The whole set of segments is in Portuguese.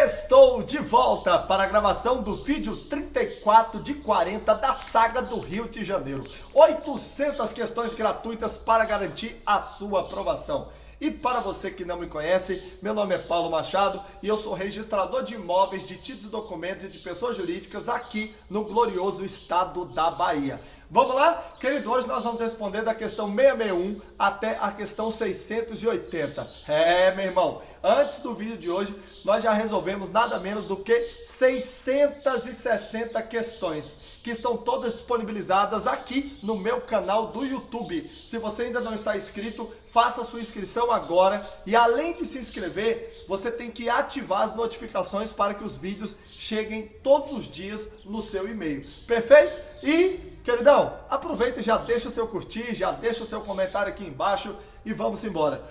Estou de volta para a gravação do vídeo 34 de 40 da saga do Rio de Janeiro. 800 questões gratuitas para garantir a sua aprovação. E para você que não me conhece, meu nome é Paulo Machado e eu sou registrador de imóveis, de títulos e documentos e de pessoas jurídicas aqui no glorioso estado da Bahia. Vamos lá? Querido, hoje nós vamos responder da questão 661 até a questão 680. Meu irmão, antes do vídeo de hoje, nós já resolvemos nada menos do que 660 questões, que estão todas disponibilizadas aqui no meu canal do YouTube. Se você ainda não está inscrito, faça sua inscrição agora e além de se inscrever, você tem que ativar as notificações para que os vídeos cheguem todos os dias no seu e-mail. Perfeito? E, queridão, aproveita e já deixa o seu curtir, já deixa o seu comentário aqui embaixo e vamos embora.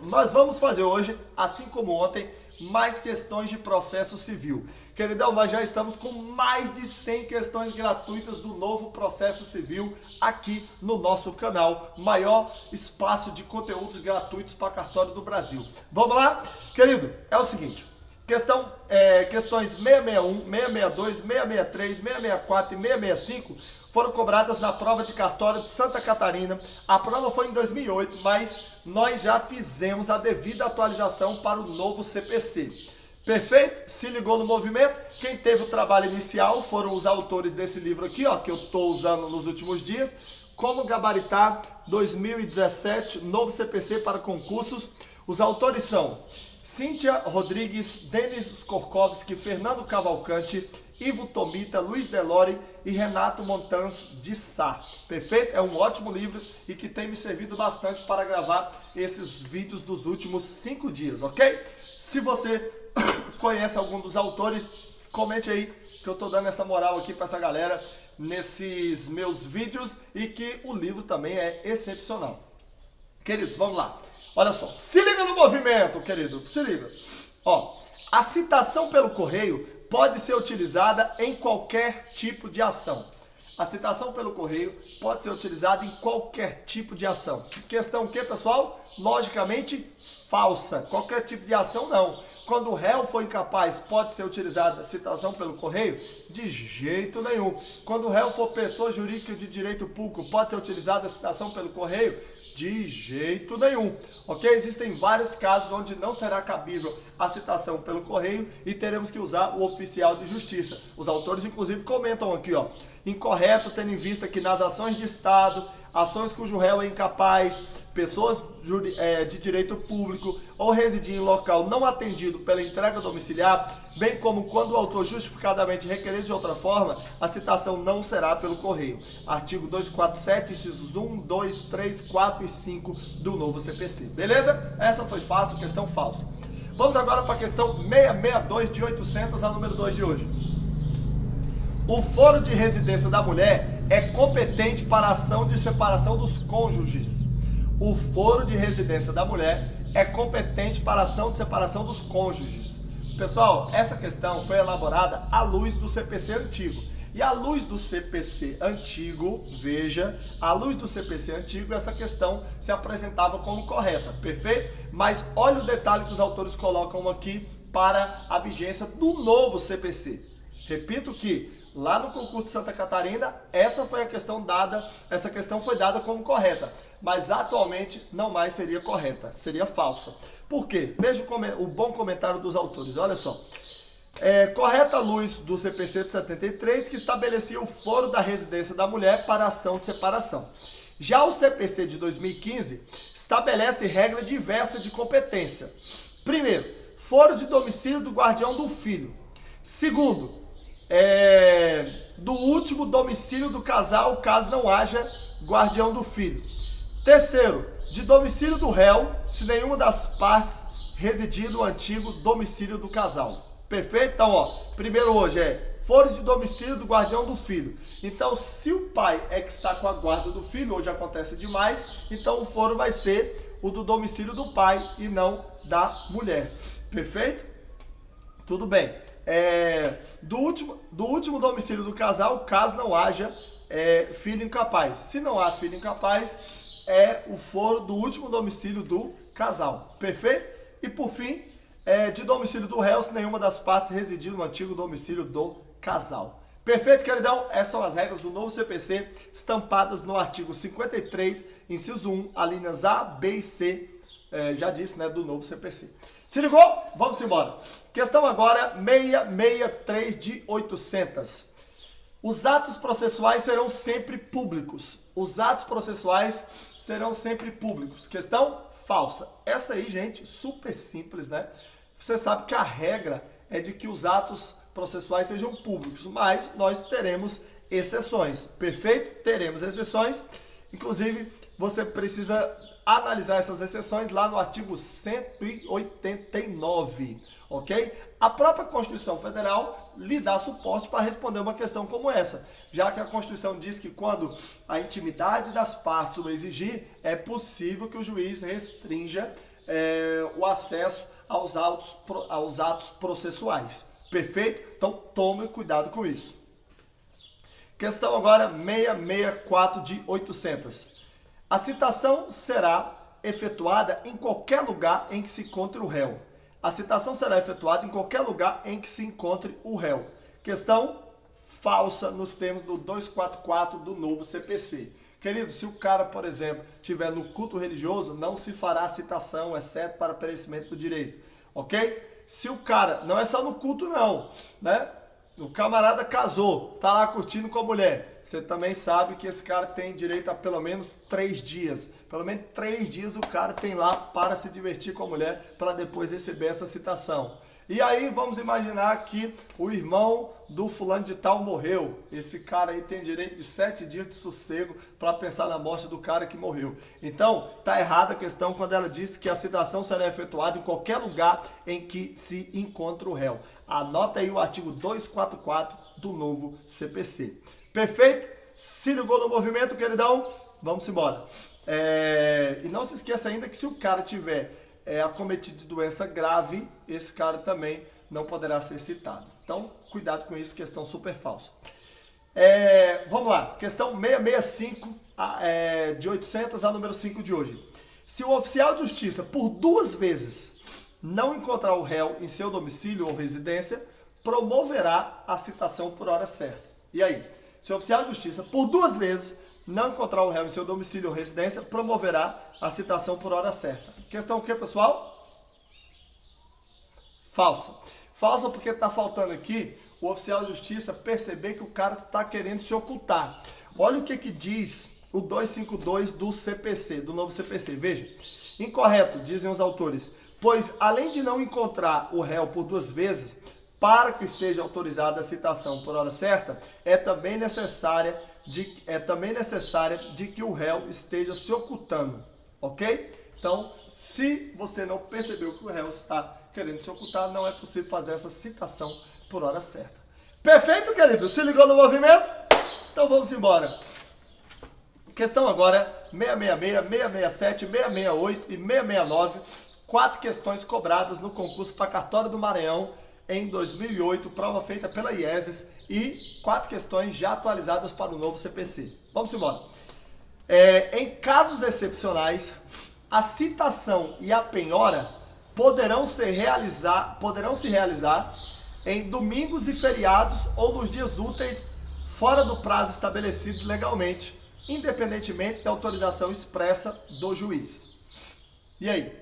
Nós vamos fazer hoje, assim como ontem, mais questões de processo civil. Queridão, nós já estamos com mais de 100 questões gratuitas do novo processo civil aqui no nosso canal. Maior espaço de conteúdos gratuitos para cartório do Brasil. Vamos lá? Querido, é o seguinte. Questões 661, 662, 663, 664 e 665 foram cobradas na prova de cartório de Santa Catarina. A prova foi em 2008, mas nós já fizemos a devida atualização para o novo CPC. Perfeito? Se ligou no movimento? Quem teve o trabalho inicial foram os autores desse livro aqui, ó, que eu estou usando nos últimos dias. Como gabaritar 2017, novo CPC para concursos. Os autores são Cíntia Rodrigues, Denis Korkovski, Fernando Cavalcante, Ivo Tomita, Luiz Delore e Renato Montans de Sá. Perfeito? É um ótimo livro e que tem me servido bastante para gravar esses vídeos dos últimos 5 dias, ok? Se você conhece algum dos autores, comente aí que eu estou dando essa moral aqui para essa galera nesses meus vídeos e que o livro também é excepcional. Queridos, vamos lá. Olha só, se liga no movimento, querido, se liga. Ó, a citação pelo correio pode ser utilizada em qualquer tipo de ação. A citação pelo correio pode ser utilizada em qualquer tipo de ação. Questão o quê, pessoal? Logicamente, falsa. Qualquer tipo de ação, não. Quando o réu for incapaz, pode ser utilizada a citação pelo correio? De jeito nenhum. Quando o réu for pessoa jurídica de direito público, pode ser utilizada a citação pelo correio? De jeito nenhum. Ok? Existem vários casos onde não será cabível a citação pelo correio e teremos que usar o oficial de justiça. Os autores, inclusive, comentam aqui, ó. Incorreto, tendo em vista que nas ações de Estado, ações cujo réu é incapaz, pessoas de direito público ou residir em local não atendido pela entrega domiciliar, bem como quando o autor justificadamente requerer de outra forma, a citação não será pelo correio. Artigo 247, incisos 1, 2, 3, 4 e 5 do novo CPC. Beleza? Essa foi fácil, questão falsa. Vamos agora para a questão 662 de 800, a número 2 de hoje. O foro de residência da mulher é competente para a ação de separação dos cônjuges. O foro de residência da mulher é competente para a ação de separação dos cônjuges. Pessoal, essa questão foi elaborada à luz do CPC antigo. E à luz do CPC antigo, veja, à luz do CPC antigo, essa questão se apresentava como correta, perfeito? Mas olha o detalhe que os autores colocam aqui para a vigência do novo CPC. Repito que lá no concurso de Santa Catarina, essa questão foi dada como correta, mas atualmente não mais seria correta, seria falsa. Por quê? Veja o bom comentário dos autores, olha só. Correta à luz do CPC de 73, que estabelecia o foro da residência da mulher para ação de separação. Já o CPC de 2015 estabelece regra diversa de competência. Primeiro, foro de domicílio do guardião do filho. Segundo, do último domicílio do casal, caso não haja guardião do filho. Terceiro, de domicílio do réu, se nenhuma das partes residir no antigo domicílio do casal. Perfeito? Então, ó, primeiro hoje foro de domicílio do guardião do filho. Então, se o pai é que está com a guarda do filho, hoje acontece demais, então o foro vai ser o do domicílio do pai e não da mulher. Perfeito? Tudo bem. Do último domicílio do casal, caso não haja filho incapaz. Se não há filho incapaz, é o foro do último domicílio do casal. Perfeito? E por fim, de domicílio do réu se nenhuma das partes residir no antigo domicílio do casal. Perfeito, queridão? Essas são as regras do novo CPC, estampadas no artigo 53, inciso 1, alíneas A, B e C, já disse, né, do novo CPC. Se ligou? Vamos embora. Questão agora 663 de 800. Os atos processuais serão sempre públicos. Os atos processuais serão sempre públicos. Questão falsa. Essa aí, gente, super simples, né? Você sabe que a regra é de que os atos processuais sejam públicos, mas nós teremos exceções. Perfeito? Teremos exceções. Inclusive, você precisa analisar essas exceções lá no artigo 189, ok? A própria Constituição Federal lhe dá suporte para responder uma questão como essa, já que a Constituição diz que quando a intimidade das partes o exigir, é possível que o juiz restrinja o acesso aos atos processuais. Perfeito? Então, tome cuidado com isso. Questão agora 664 de 800. A citação será efetuada em qualquer lugar em que se encontre o réu. A citação será efetuada em qualquer lugar em que se encontre o réu. Questão falsa nos termos do 244 do novo CPC. Querido, se o cara, por exemplo, estiver no culto religioso, não se fará citação, exceto para perecimento do direito. Ok? Se o cara, não é só no culto não, né? O camarada casou, tá lá curtindo com a mulher. Você também sabe que esse cara tem direito a pelo menos 3 dias. Pelo menos 3 dias o cara tem lá para se divertir com a mulher, para depois receber essa citação. E aí vamos imaginar que o irmão do fulano de tal morreu. Esse cara aí tem direito de 7 dias de sossego para pensar na morte do cara que morreu. Então, tá errada a questão quando ela diz que a citação será efetuada em qualquer lugar em que se encontra o réu. Anota aí o artigo 244 do novo CPC. Perfeito? Se ligou no movimento, queridão? Vamos embora. E não se esqueça ainda que se o cara tiver acometido de doença grave, esse cara também não poderá ser citado. Então, cuidado com isso, questão super falsa. Vamos lá, questão 665 de 800 a número 5 de hoje. Se o oficial de justiça, por 2 vezes, não encontrar o réu em seu domicílio ou residência, promoverá a citação por hora certa. E aí? Se o oficial de justiça, por 2 vezes, não encontrar o réu em seu domicílio ou residência, promoverá a citação por hora certa. Questão o que, pessoal? Falsa. Falsa porque está faltando aqui o oficial de justiça perceber que o cara está querendo se ocultar. Olha o que diz o 252 do CPC, do novo CPC. Veja. Incorreto, dizem os autores, pois além de não encontrar o réu por 2 vezes, para que seja autorizada a citação por hora certa, é também necessária de que o réu esteja se ocultando, ok? Então, se você não percebeu que o réu está querendo se ocultar, não é possível fazer essa citação por hora certa. Perfeito, querido? Se ligou no movimento? Então vamos embora. Questão agora 666, 667, 668 e 669. 4 questões cobradas no concurso para cartório do Maranhão em 2008, prova feita pela IESES, e 4 questões já atualizadas para o novo CPC. Vamos embora. Em casos excepcionais, a citação e a penhora poderão se realizar em domingos e feriados ou nos dias úteis fora do prazo estabelecido legalmente, independentemente da autorização expressa do juiz. E aí?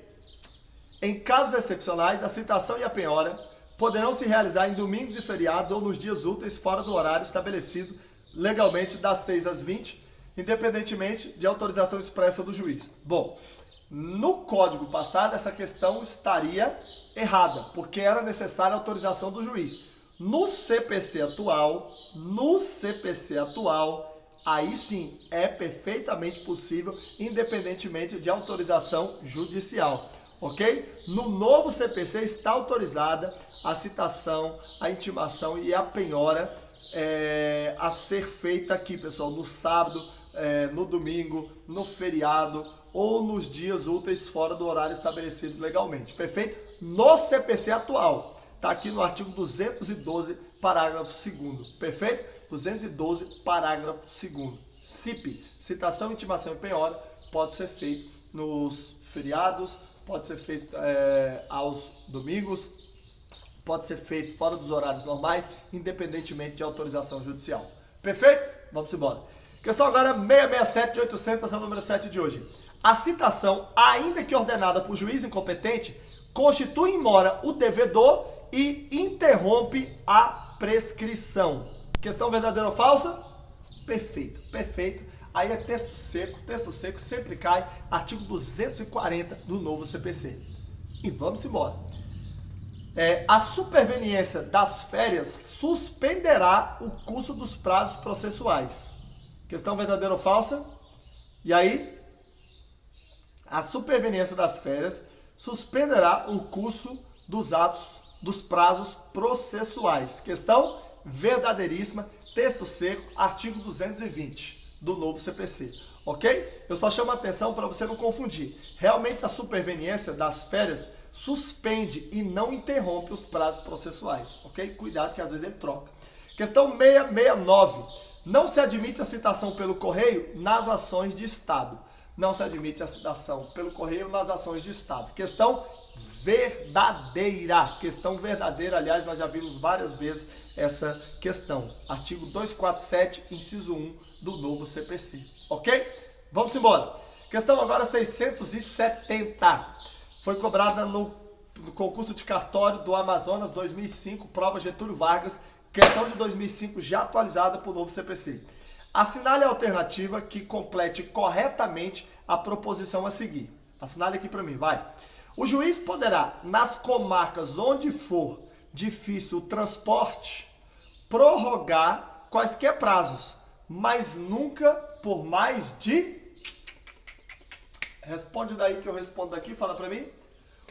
Em casos excepcionais, a citação e a penhora poderão se realizar em domingos e feriados ou nos dias úteis fora do horário estabelecido legalmente das 6 às 20, independentemente de autorização expressa do juiz. Bom, no código passado essa questão estaria errada, porque era necessária a autorização do juiz. No CPC atual, aí sim é perfeitamente possível, independentemente de autorização judicial. Ok? No novo CPC está autorizada a citação, a intimação e a penhora a ser feita aqui, pessoal, no sábado, no domingo, no feriado ou nos dias úteis fora do horário estabelecido legalmente. Perfeito? No CPC atual, está aqui no artigo 212, parágrafo 2º. Perfeito? 212, parágrafo 2º. CIP, citação, intimação e penhora, pode ser feito nos feriados, pode ser feito aos domingos, pode ser feito fora dos horários normais, independentemente de autorização judicial. Perfeito? Vamos embora. Questão agora 667 de 800, é o número 7 de hoje. A citação, ainda que ordenada por juiz incompetente, constitui em mora o devedor e interrompe a prescrição. Questão verdadeira ou falsa? Perfeito, perfeito. Aí é texto seco sempre cai, artigo 240 do novo CPC. E vamos embora. A superveniência das férias suspenderá o curso dos prazos processuais. Questão verdadeira ou falsa? E aí? A superveniência das férias suspenderá o curso dos atos dos prazos processuais. Questão verdadeiríssima, texto seco, artigo 220 do novo CPC. Ok? Eu só chamo a atenção para você não confundir. Realmente a superveniência das férias suspende e não interrompe os prazos processuais. Ok? Cuidado que às vezes ele troca. Questão 669. Não se admite a citação pelo correio nas ações de Estado. Não se admite a citação pelo correio nas ações de Estado. Questão verdadeira. Questão verdadeira, aliás, nós já vimos várias vezes essa questão. Artigo 247, inciso 1 do novo CPC. Ok? Vamos embora. Questão agora 670. Foi cobrada no concurso de cartório do Amazonas 2005, prova Getúlio Vargas, questão de 2005 já atualizada para o novo CPC. Assinale a alternativa que complete corretamente a proposição a seguir. Assinale aqui para mim, vai. O juiz poderá, nas comarcas onde for difícil o transporte, prorrogar quaisquer prazos, mas nunca por mais de... Responde daí que eu respondo daqui, fala para mim.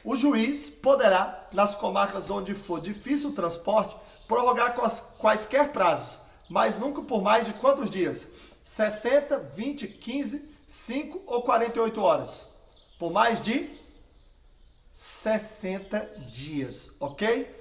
O juiz poderá, nas comarcas onde for difícil o transporte, prorrogar quaisquer prazos, mas nunca por mais de quantos dias? 60, 20, 15, 5 ou 48 horas? Por mais de 60 dias, ok?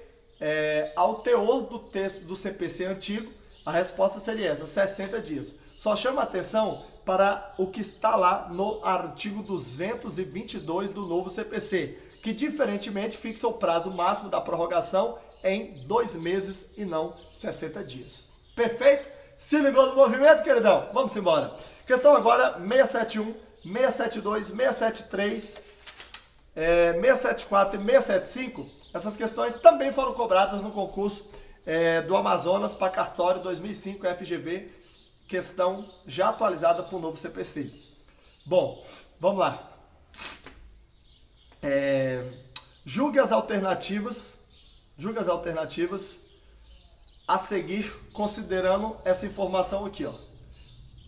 Ao teor do texto do CPC antigo, a resposta seria essa, 60 dias. Só chama atenção para o que está lá no artigo 222 do novo CPC, que diferentemente fixa o prazo máximo da prorrogação em 2 meses e não 60 dias. Perfeito? Se ligou no movimento, queridão? Vamos embora. Questão agora 671, 672, 673, 674 e 675. Essas questões também foram cobradas no concurso do Amazonas para cartório 2005 FGV, questão já atualizada para o novo CPC. Bom, vamos lá. Julgue as alternativas a seguir, considerando essa informação aqui, ó.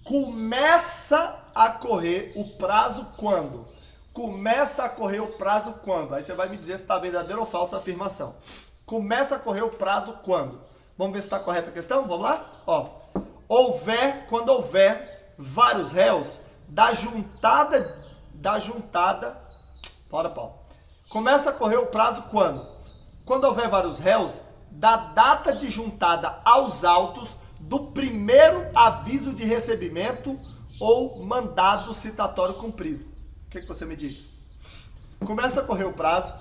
Começa a correr o prazo quando? Começa a correr o prazo quando? Aí você vai me dizer se está verdadeira ou falsa a afirmação. Começa a correr o prazo quando? Vamos ver se está correta a questão? Vamos lá? Ó, quando houver vários réus da juntada. Bora, Paulo. Começa a correr o prazo quando? Quando houver vários réus da data de juntada aos autos do primeiro aviso de recebimento ou mandado citatório cumprido. O que você me diz? Começa a correr o prazo,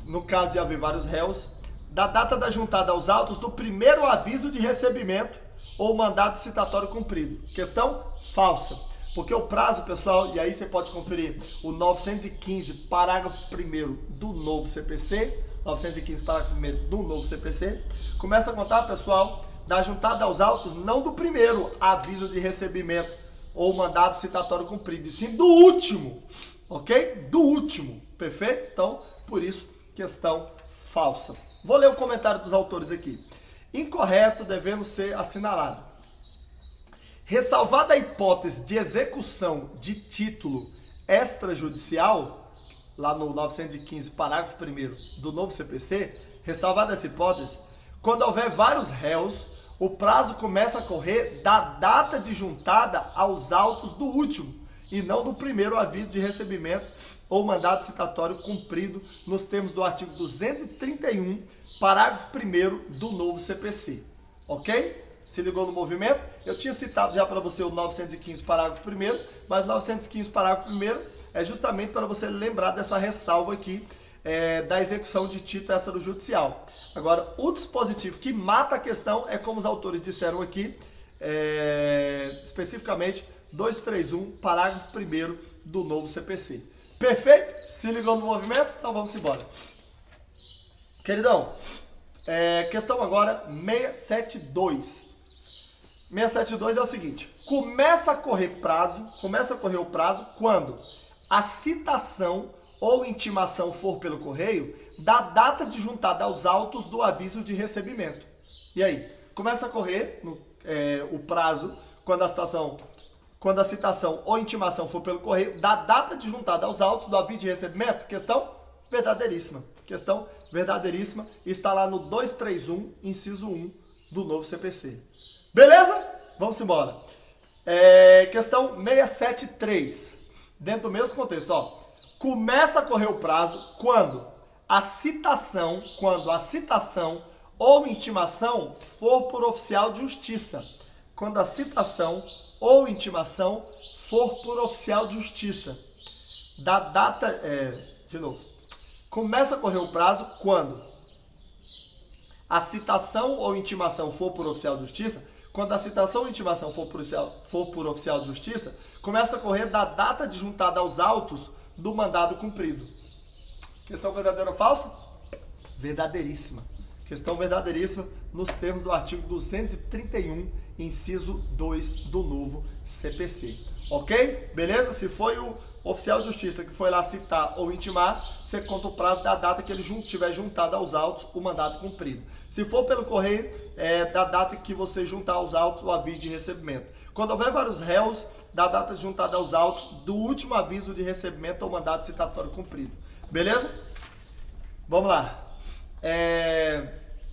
no caso de haver vários réus, da data da juntada aos autos do primeiro aviso de recebimento ou mandado citatório cumprido. Questão falsa. Porque o prazo, pessoal, e aí você pode conferir o 915, parágrafo 1º do novo CPC, 915, parágrafo 1º do novo CPC, começa a contar, pessoal, da juntada aos autos, não do primeiro aviso de recebimento ou mandado citatório cumprido, e sim do último, ok? Do último, perfeito? Então, por isso, questão falsa. Vou ler o comentário dos autores aqui. Incorreto, devendo ser assinalado. Ressalvada a hipótese de execução de título extrajudicial, lá no 915, parágrafo 1º do novo CPC, ressalvada essa hipótese, quando houver vários réus, o prazo começa a correr da data de juntada aos autos do último, e não do primeiro aviso de recebimento ou mandado citatório cumprido nos termos do artigo 231, parágrafo 1º do novo CPC. Ok? Se ligou no movimento? Eu tinha citado já para você o 915, parágrafo 1º, mas 915, parágrafo 1º é justamente para você lembrar dessa ressalva aqui da execução de título extrajudicial. Agora, o dispositivo que mata a questão é como os autores disseram aqui, especificamente 231, parágrafo 1º do novo CPC. Perfeito? Se ligou no movimento? Então vamos embora. Queridão, questão agora 672. 672 é o seguinte: começa a correr o prazo quando a citação ou intimação for pelo correio da data de juntada aos autos do aviso de recebimento. E aí? Começa a correr o prazo quando a citação ou intimação for pelo correio da data de juntada aos autos do aviso de recebimento? Questão verdadeiríssima. Questão verdadeiríssima. Está lá no 231, inciso 1 do novo CPC. Beleza? Vamos embora. Questão 673. Dentro do mesmo contexto, ó. Começa a correr o prazo quando a citação ou intimação for por oficial de justiça. Quando a citação ou intimação for por oficial de justiça. Da data... de novo. Começa a correr o prazo quando a citação ou intimação for por oficial de justiça. Quando a citação ou intimação for por oficial de justiça, começa a correr da data de juntada aos autos do mandado cumprido. Questão verdadeira ou falsa? Verdadeiríssima. Questão verdadeiríssima nos termos do artigo 231, inciso 2 do novo CPC. Ok? Beleza? Se foi o oficial de justiça que foi lá citar ou intimar, você conta o prazo da data que ele tiver juntado aos autos o mandado cumprido. Se for pelo correio, da data que você juntar aos autos o aviso de recebimento. Quando houver vários réus, da data juntada aos autos do último aviso de recebimento ou mandado citatório cumprido. Beleza? Vamos lá.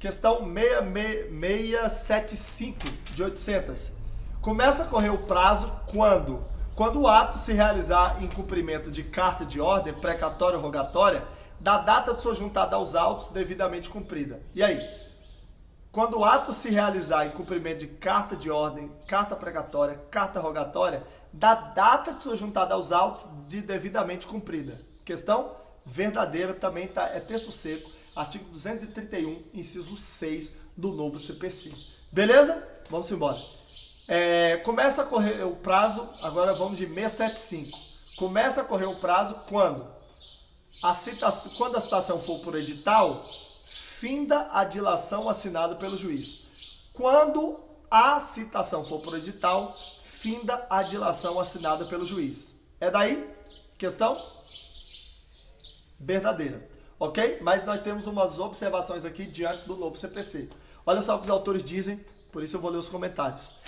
Questão 675 de 800. Começa a correr o prazo quando o ato se realizar em cumprimento de carta de ordem, precatória ou rogatória, da data de sua juntada aos autos devidamente cumprida. E aí? Quando o ato se realizar em cumprimento de carta de ordem, carta precatória, carta rogatória, da data de sua juntada aos autos de devidamente cumprida. Questão verdadeira também é texto seco, artigo 231, inciso 6 do novo CPC. Beleza? Vamos embora. Começa a correr o prazo, agora vamos de 675. Começa a correr o prazo quando a citação for por edital, finda a dilação assinada pelo juiz. Quando a citação for por edital, finda a dilação assinada pelo juiz. É daí? Questão verdadeira. Ok? Mas nós temos umas observações aqui diante do novo CPC. Olha só o que os autores dizem, por isso eu vou ler os comentários.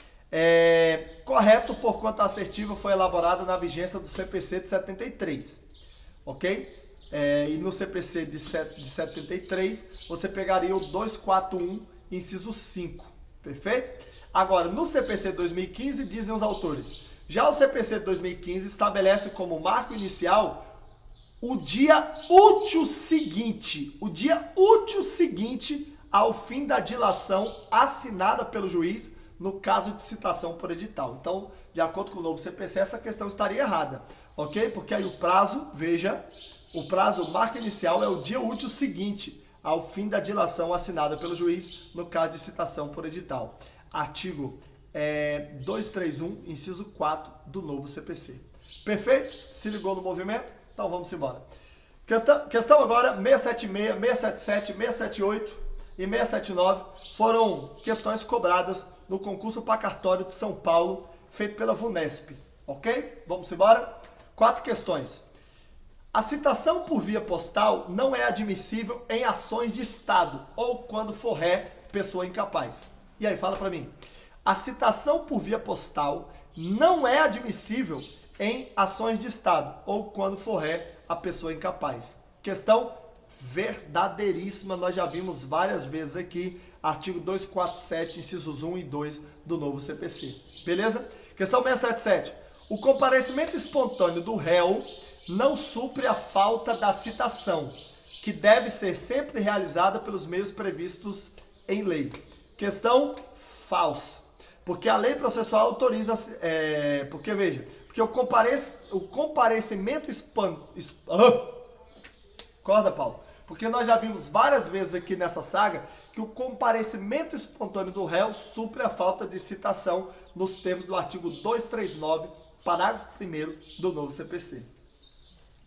Correto, porquanto a assertiva foi elaborada na vigência do CPC de 73. Ok? E no CPC de 73, você pegaria o 241, inciso 5. Perfeito? Agora, no CPC 2015, dizem os autores, já o CPC 2015 estabelece como marco inicial o dia útil seguinte ao fim da dilação assinada pelo juiz no caso de citação por edital. Então, de acordo com o novo CPC, essa questão estaria errada, ok? Porque aí o prazo, veja, o marco inicial é o dia útil seguinte ao fim da dilação assinada pelo juiz no caso de citação por edital. Artigo 231, inciso 4 do novo CPC. Perfeito? Se ligou no movimento? Então vamos embora. Questão agora 676, 677, 678 e 679 foram questões cobradas no concurso para cartório de São Paulo, feito pela VUNESP. Ok? Vamos embora? 4 questões. A citação por via postal não é admissível em ações de Estado ou quando for ré, pessoa incapaz. E aí, fala para mim. A citação por via postal não é admissível em ações de Estado ou quando for ré, a pessoa incapaz. Questão verdadeiríssima, nós já vimos várias vezes aqui, artigo 247, incisos 1 e 2 do novo CPC. Beleza? Questão 677. O comparecimento espontâneo do réu não supre a falta da citação, que deve ser sempre realizada pelos meios previstos em lei. Questão falsa. Porque a lei processual autoriza, porque o comparecimento Acorda, Paulo? Porque nós já vimos várias vezes aqui nessa saga que o comparecimento espontâneo do réu supre a falta de citação nos termos do artigo 239, parágrafo 1º do novo CPC.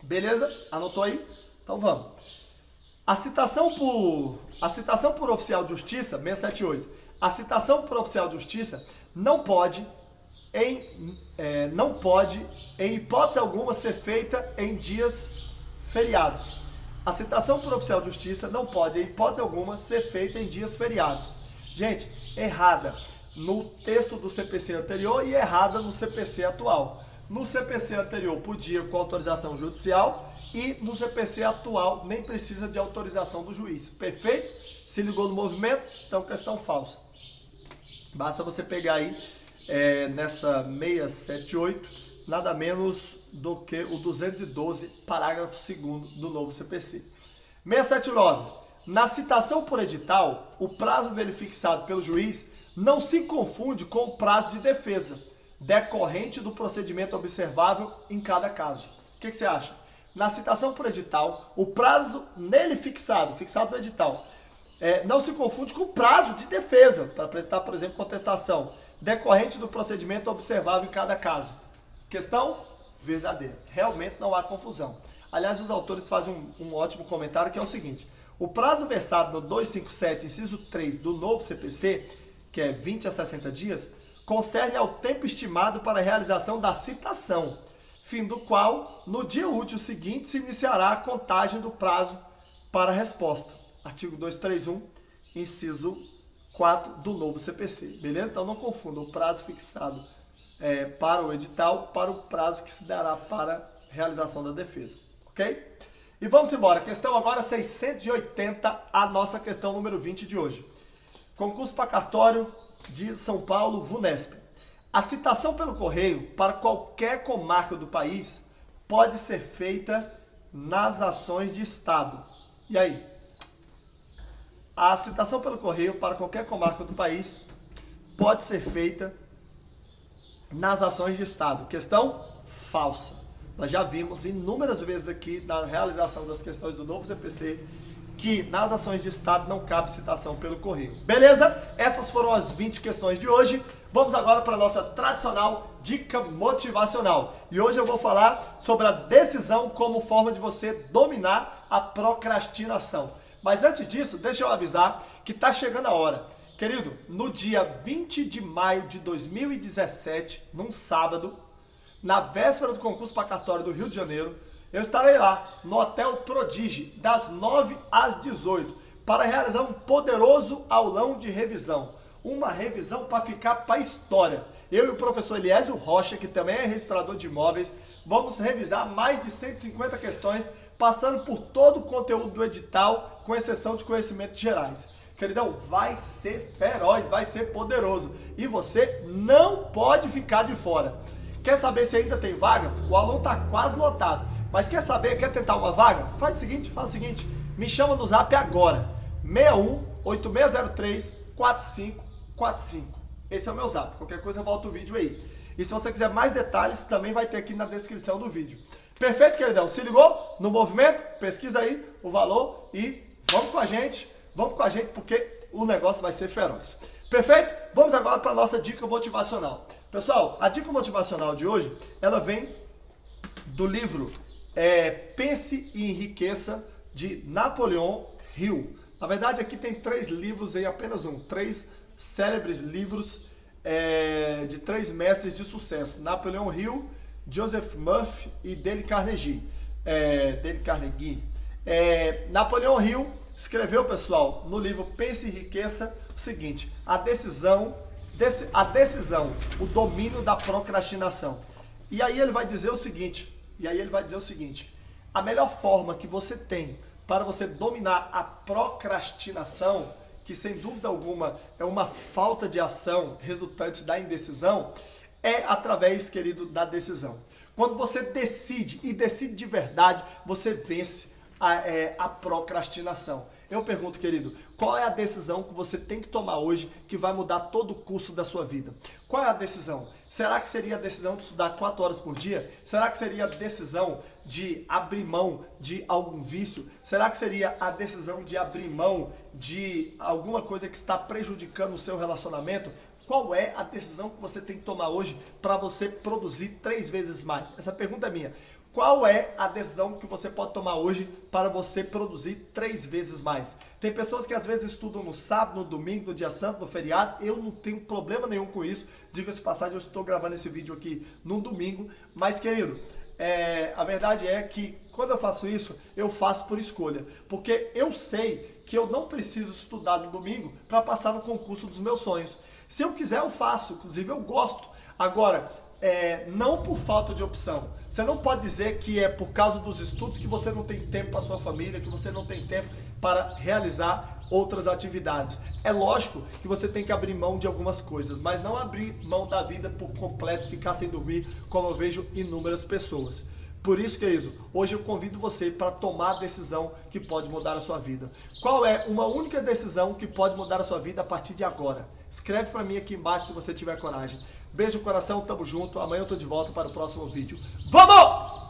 Beleza? Anotou aí? Então vamos. A citação por oficial de justiça, 678, a citação por oficial de justiça não pode, em hipótese alguma, ser feita em dias feriados. A citação por oficial de justiça não pode, em hipótese alguma, ser feita em dias feriados. Gente, errada no texto do CPC anterior e errada no CPC atual. No CPC anterior podia com autorização judicial e no CPC atual nem precisa de autorização do juiz. Perfeito? Se ligou no movimento? Então, questão falsa. Basta você pegar aí nessa 678, nada menos do que o 212, parágrafo 2º do novo CPC. 679. Na citação por edital, o prazo dele fixado pelo juiz não se confunde com o prazo de defesa, decorrente do procedimento observável em cada caso. O que você acha? Na citação por edital, o prazo nele fixado no edital, não se confunde com o prazo de defesa, para apresentar, por exemplo, contestação, decorrente do procedimento observável em cada caso. Questão verdadeira. Realmente não há confusão. Aliás, os autores fazem um ótimo comentário que é o seguinte: o prazo versado no 257, inciso 3 do novo CPC, que é 20 a 60 dias, concerne ao tempo estimado para a realização da citação, fim do qual, no dia útil seguinte, se iniciará a contagem do prazo para a resposta. Artigo 231, inciso 4 do novo CPC. Beleza? Então não confunda o prazo fixado para o edital para o prazo que se dará para a realização da defesa. Ok? E vamos embora. Questão agora 680, a nossa questão número 20 de hoje. Concurso para cartório de São Paulo, VUNESP. A citação pelo correio para qualquer comarca do país pode ser feita nas ações de Estado. E aí? A citação pelo correio para qualquer comarca do país pode ser feita nas ações de Estado. Questão falsa. Nós já vimos inúmeras vezes aqui na realização das questões do novo CPC que nas ações de Estado não cabe citação pelo correio. Beleza? Essas foram as 20 questões de hoje. Vamos agora para a nossa tradicional dica motivacional. E hoje eu vou falar sobre a decisão como forma de você dominar a procrastinação. Mas antes disso, deixa eu avisar que está chegando a hora. Querido, no dia 20 de maio de 2017, num sábado, na véspera do concurso para cartório do Rio de Janeiro, eu estarei lá no Hotel Prodigy, das 9 às 18, para realizar um poderoso aulão de revisão. Uma revisão para ficar para a história. Eu e o professor Eliésio Rocha, que também é registrador de imóveis, vamos revisar mais de 150 questões, passando por todo o conteúdo do edital, com exceção de conhecimentos gerais. Queridão, vai ser feroz, vai ser poderoso. E você não pode ficar de fora. Quer saber se ainda tem vaga? O aluno está quase lotado. Mas quer quer tentar uma vaga? Faz o seguinte, me chama no zap agora. 61-8603-4545. Esse é o meu zap. Qualquer coisa, volta o vídeo aí. E se você quiser mais detalhes, também vai ter aqui na descrição do vídeo. Perfeito, queridão? Se ligou no movimento? Pesquisa aí o valor e vamos com a gente. Vamos com a gente porque o negócio vai ser feroz. Perfeito? Vamos agora para a nossa dica motivacional. Pessoal, a dica motivacional de hoje, ela vem do livro Pense e Enriqueça, de Napoleon Hill. Na verdade, aqui tem 3 livros em apenas um. 3 célebres livros de 3 mestres de sucesso. Napoleon Hill, Joseph Murphy e Dale Carnegie. Napoleon Hill escreveu, pessoal, no livro Pense e Enriqueça, o seguinte: a decisão, o domínio da procrastinação. E aí ele vai dizer o seguinte, a melhor forma que você tem para você dominar a procrastinação, que sem dúvida alguma é uma falta de ação resultante da indecisão, é através, querido, da decisão. Quando você decide, e decide de verdade, você vence a procrastinação. Eu pergunto, querido, qual é a decisão que você tem que tomar hoje que vai mudar todo o curso da sua vida? Qual é a decisão? Será que seria a decisão de estudar 4 horas por dia? Será que seria a decisão de abrir mão de algum vício? Será que seria a decisão de abrir mão de alguma coisa que está prejudicando o seu relacionamento? Qual é a decisão que você tem que tomar hoje para você produzir 3 vezes mais? Essa pergunta é minha. Qual é a decisão que você pode tomar hoje para você produzir 3 vezes mais? Tem pessoas que às vezes estudam no sábado, no domingo, no dia santo, no feriado. Eu não tenho problema nenhum com isso. Diga-se de passagem, eu estou gravando esse vídeo aqui no domingo. Mas, querido, a verdade é que quando eu faço isso, eu faço por escolha. Porque eu sei que eu não preciso estudar no domingo para passar no concurso dos meus sonhos. Se eu quiser, eu faço. Inclusive, eu gosto. Agora, não por falta de opção. Você não pode dizer que é por causa dos estudos que você não tem tempo para sua família, que você não tem tempo para realizar outras atividades. É lógico que você tem que abrir mão de algumas coisas, mas não abrir mão da vida por completo, ficar sem dormir, como eu vejo inúmeras pessoas. Por isso, querido, hoje eu convido você para tomar a decisão que pode mudar a sua vida. Qual é uma única decisão que pode mudar a sua vida a partir de agora? Escreve para mim aqui embaixo se você tiver coragem. Beijo no coração, tamo junto. Amanhã eu tô de volta para o próximo vídeo. Vamos!